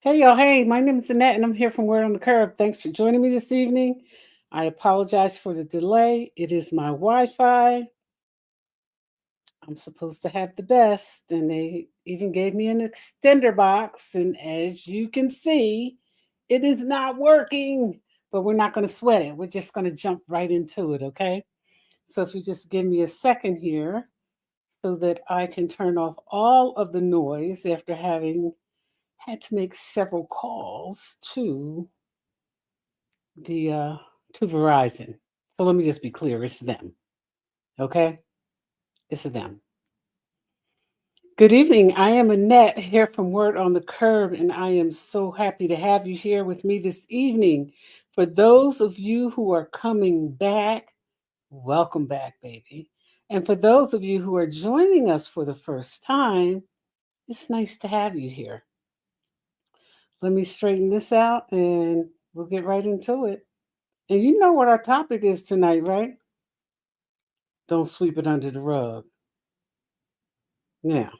Hey, y'all. Hey, my name is Annette, and I'm here from Word on the Curb. Thanks for joining me this evening. I apologize for the delay. It is my Wi Fi. I'm supposed to have the best, and they even gave me an extender box. And as you can see, it is not working, but we're not going to sweat it. We're just going to jump right into it, okay? So if you just give me a second here so that I can turn off all of the noise after having had to make several calls the to Verizon. So let me just be clear, it's them. Okay? It's them. Good evening. I am Annette here from Word on the Curb, and I am so happy to have you here with me this evening. For those of you who are coming back, welcome back, baby. And for those of you who are joining us for the first time, it's nice to have you here. Let me straighten this out and we'll get right into it. And you know what our topic is tonight, right? Don't sweep it under the rug. Now,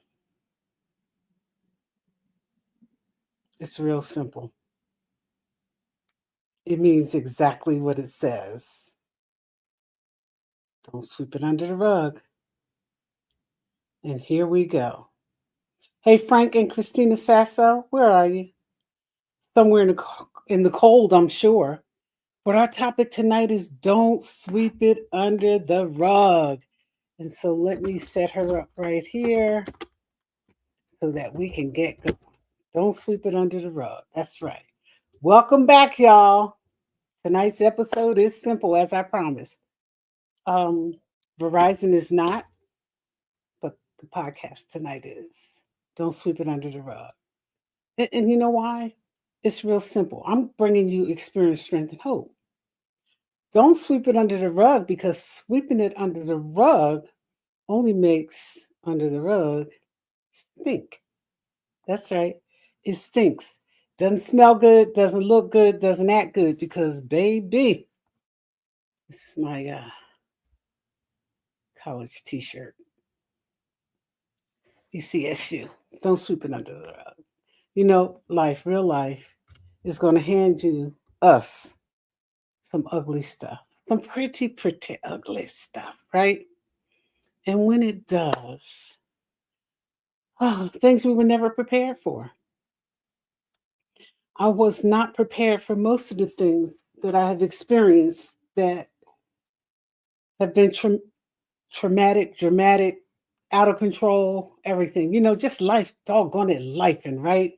it's real simple. It means exactly what it says. Don't sweep it under the rug. And here we go. Hey, Frank and Christina Sasso, where are you? Somewhere in the cold, I'm sure. But our topic tonight is don't sweep it under the rug. And so let me set her up right here so that we can get going. Don't sweep it under the rug. That's right. Welcome back, y'all. Tonight's episode is simple, as I promised. Um, Verizon is not, but the podcast tonight is. Don't sweep it under the rug. And you know why? It's real simple. I'm bringing you experience, strength, and hope. Don't sweep it under the rug because sweeping it under the rug only makes under the rug stink. That's right. It stinks. Doesn't smell good, doesn't look good, doesn't act good because, baby, this is my college t shirt. ECSU. Don't sweep it under the rug. You know, life, real life, is going to hand you, us, some ugly stuff, some pretty, pretty ugly stuff, right? And when it does, oh, things we were never prepared for. I was not prepared for most of the things that I have experienced that have been traumatic, dramatic, out of control, everything. You know, just life, doggone it, life, and right?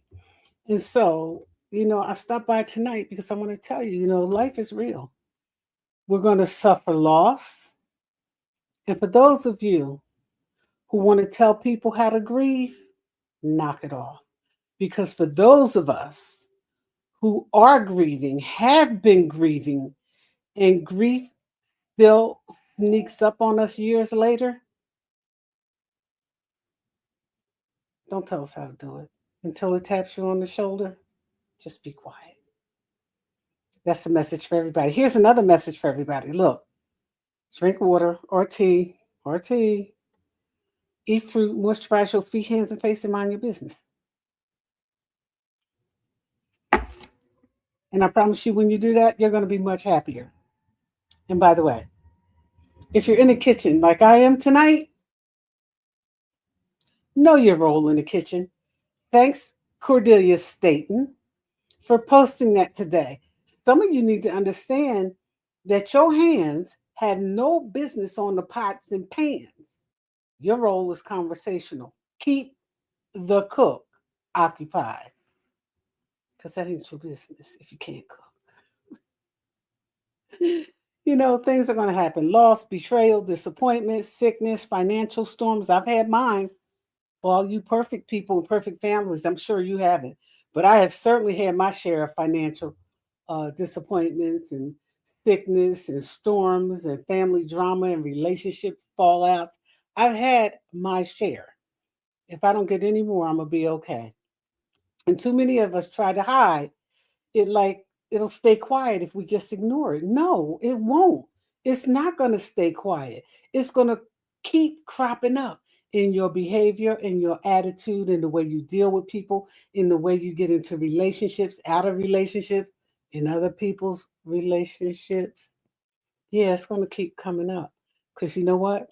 And so, I stopped by tonight because I want to tell you, life is real. We're going to suffer loss. And for those of you who want to tell people how to grieve, knock it off. Because for those of us who are grieving, have been grieving, and grief still sneaks up on us years later, don't tell us how to do it. Until it taps you on the shoulder, just be quiet. That's a message for everybody. Here's another message for everybody. Look, drink water or tea, eat fruit, moisturize your feet, hands, and face, and mind your business. And I promise you, when you do that, you're going to be much happier. And by the way, if you're in the kitchen like I am tonight, know your role in the kitchen. Thanks, Cordelia Staten, for posting that today. Some of you need to understand that your hands have no business on the pots and pans. Your role is conversational. Keep the cook occupied because that ain't your business if you can't cook. Things are going to happen: loss, betrayal, disappointment, sickness, financial storms. I've had mine. All you perfect people and perfect families, I'm sure you haven't. But I have certainly had my share of financial disappointments and sickness and storms and family drama and relationship fallout. I've had my share. If I don't get any more, I'm going to be okay. And too many of us try to hide it like it'll stay quiet if we just ignore it. No, it won't. It's not going to stay quiet. It's going to keep cropping up in your behavior, in your attitude, in the way you deal with people, in the way you get into relationships, out of relationships, in other people's relationships. Yeah, it's going to keep coming up. Because you know what?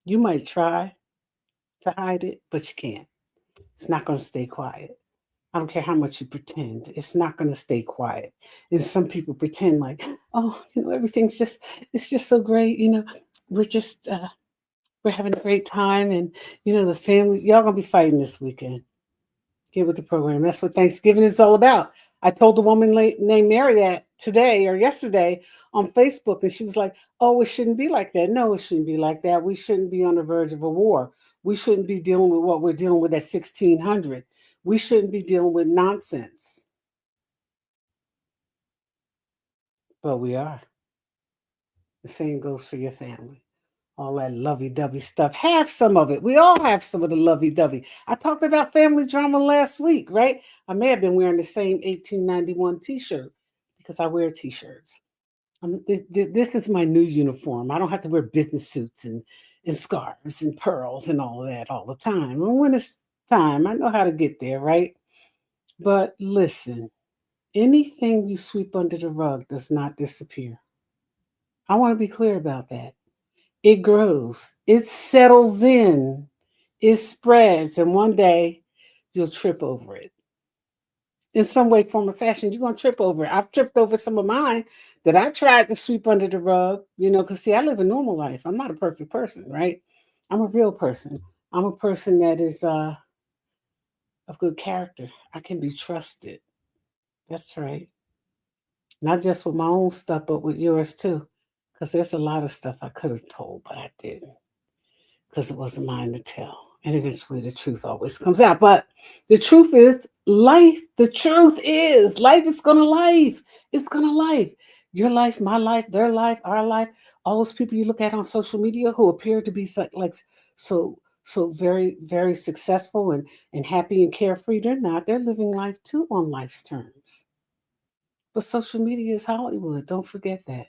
You might try to hide it, but you can't. It's not going to stay quiet. I don't care how much you pretend. It's not going to stay quiet. And some people pretend like, oh, everything's it's just so great. We're just, we're having a great time. And, the family, y'all going to be fighting this weekend. Get with the program. That's what Thanksgiving is all about. I told a woman named Mary that today or yesterday on Facebook, and she was like, oh, it shouldn't be like that. No, it shouldn't be like that. We shouldn't be on the verge of a war. We shouldn't be dealing with what we're dealing with at 1600. We shouldn't be dealing with nonsense. But we are. The same goes for your family. All that lovey-dovey stuff. Have some of it. We all have some of the lovey-dovey. I talked about family drama last week, right? I may have been wearing the same 1891 t-shirt because I wear t-shirts. This is my new uniform. I don't have to wear business suits and scarves and pearls and all that all the time. And when it's time, I know how to get there, right? But listen, anything you sweep under the rug does not disappear. I want to be clear about that. It grows, it settles in, it spreads, and one day you'll trip over it. In some way, form, or fashion, you're going to trip over it. I've tripped over some of mine that I tried to sweep under the rug, because see, I live a normal life. I'm not a perfect person, right? I'm a real person. I'm a person that is of good character. I can be trusted. That's right. Not just with my own stuff, but with yours too. Because there's a lot of stuff I could have told, but I didn't. Because it wasn't mine to tell. And eventually the truth always comes out. But the truth is life. The truth is life is going to life. It's going to life. Your life, my life, their life, our life. All those people you look at on social media who appear to be like so very, very successful and happy and carefree. They're not. They're living life too on life's terms. But social media is Hollywood. Don't forget that.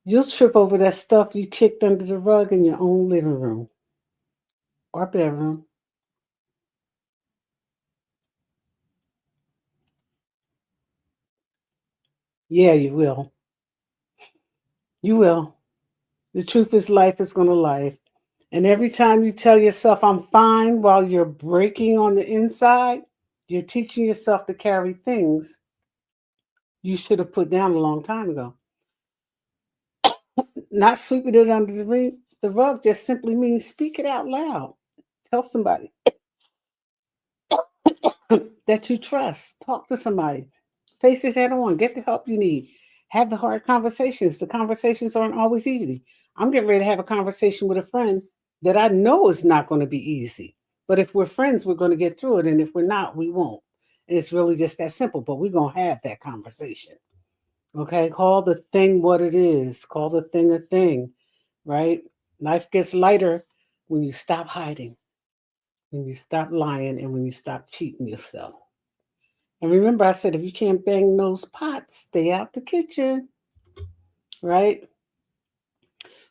You'll trip over that stuff you kicked under the rug in your own living room or bedroom. Yeah, you will. You will. The truth is, life is going to life. And every time you tell yourself, I'm fine, while you're breaking on the inside, you're teaching yourself to carry things you should have put down a long time ago. Not sweeping it under the rug just simply means speak it out loud. Tell somebody that you trust. Talk to somebody. Face it head on. Get the help you need. Have the hard conversations. The conversations aren't always easy. I'm getting ready to have a conversation with a friend that I know is not going to be easy. But if we're friends, we're going to get through it. And if we're not, we won't. And it's really just that simple. But we're going to have that conversation. Okay? Call the thing what it is. Call the thing a thing. Right? Life gets lighter when you stop hiding, when you stop lying, and when you stop cheating yourself. And remember, I said, if you can't bang those pots, stay out the kitchen, right?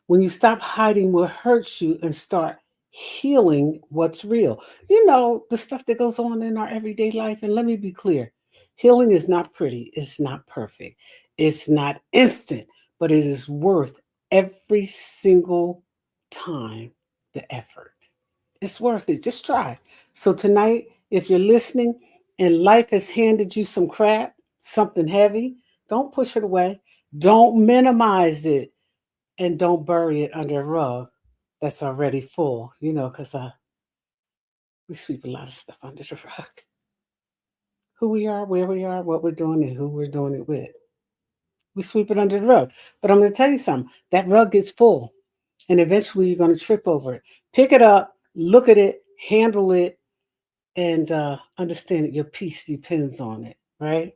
When you stop hiding what hurts you and start healing what's real. The stuff that goes on in our everyday life. And let me be clear, healing is not pretty, it's not perfect, it's not instant, but it is worth every single time the effort. It's worth it. Just try. So tonight, if you're listening and life has handed you some crap, something heavy, don't push it away. Don't minimize it and don't bury it under a rug that's already full, because we sweep a lot of stuff under the rug. Who we are, where we are, what we're doing, and who we're doing it with. We sweep it under the rug. But I'm going to tell you something. That rug gets full, and eventually you're going to trip over it. Pick it up, look at it, handle it, and understand that your peace depends on it, right?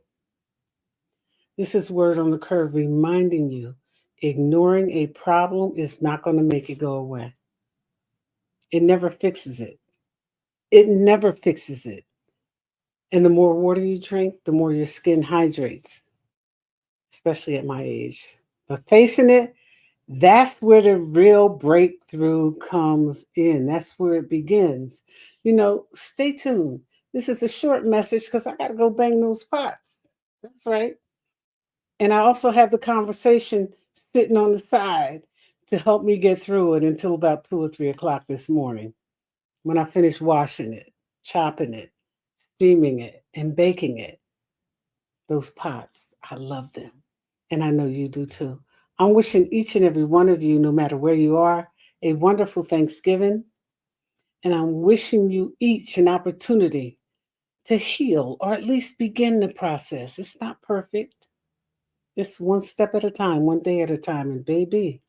This is Word on the Curve reminding you ignoring a problem is not going to make it go away. It never fixes it. It never fixes it. And the more water you drink, the more your skin hydrates, especially at my age. But facing it That's where the real breakthrough comes in. That's where it begins. Stay tuned. This is a short message because I got to go bang those pots. That's right. And I also have the conversation sitting on the side to help me get through it until about 2 or 3 o'clock this morning when I finish washing it, chopping it, steaming it, and baking it. Those pots, I love them. And I know you do too. I'm wishing each and every one of you, no matter where you are, a wonderful Thanksgiving. And I'm wishing you each an opportunity to heal or at least begin the process. It's not perfect, it's one step at a time, one day at a time. And baby,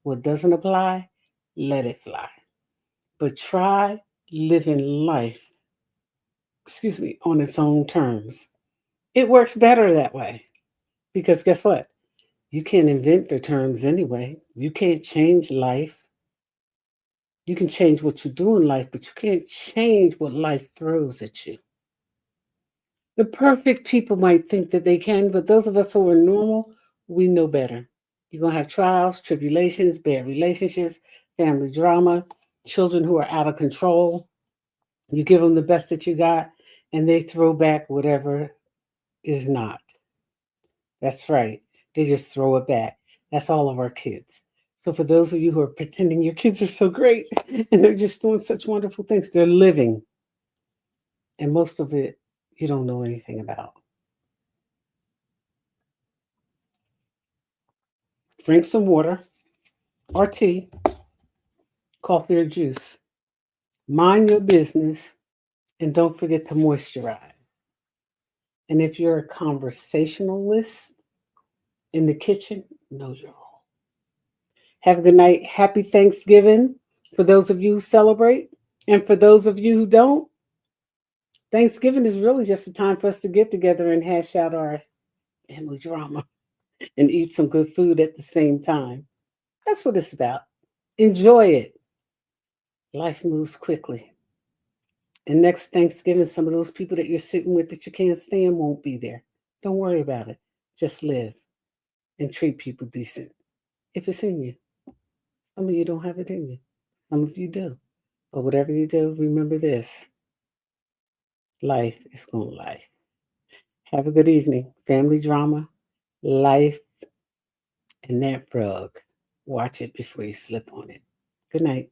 what doesn't apply, let it fly. But try living life, on its own terms. It works better that way because guess what? You can't invent the terms anyway. You can't change life. You can change what you do in life, but you can't change what life throws at you. The perfect people might think that they can, but those of us who are normal, we know better. You're going to have trials, tribulations, bad relationships, family drama, children who are out of control. You give them the best that you got, and they throw back whatever is not. That's right. They just throw it back. That's all of our kids. So, for those of you who are pretending your kids are so great and they're just doing such wonderful things, they're living. And most of it you don't know anything about. Drink some water or tea, coffee or juice. Mind your business and don't forget to moisturize. And if you're a conversationalist in the kitchen, know your role. Have a good night. Happy Thanksgiving for those of you who celebrate. And for those of you who don't, Thanksgiving is really just a time for us to get together and hash out our family drama and eat some good food at the same time. That's what it's about. Enjoy it. Life moves quickly. And next Thanksgiving, some of those people that you're sitting with that you can't stand won't be there. Don't worry about it. Just live and treat people decent. If it's in you, some of you don't have it in you. Some of you do. But whatever you do, remember this: life is going to life. Have a good evening. Family drama, life, and that rug. Watch it before you slip on it. Good night.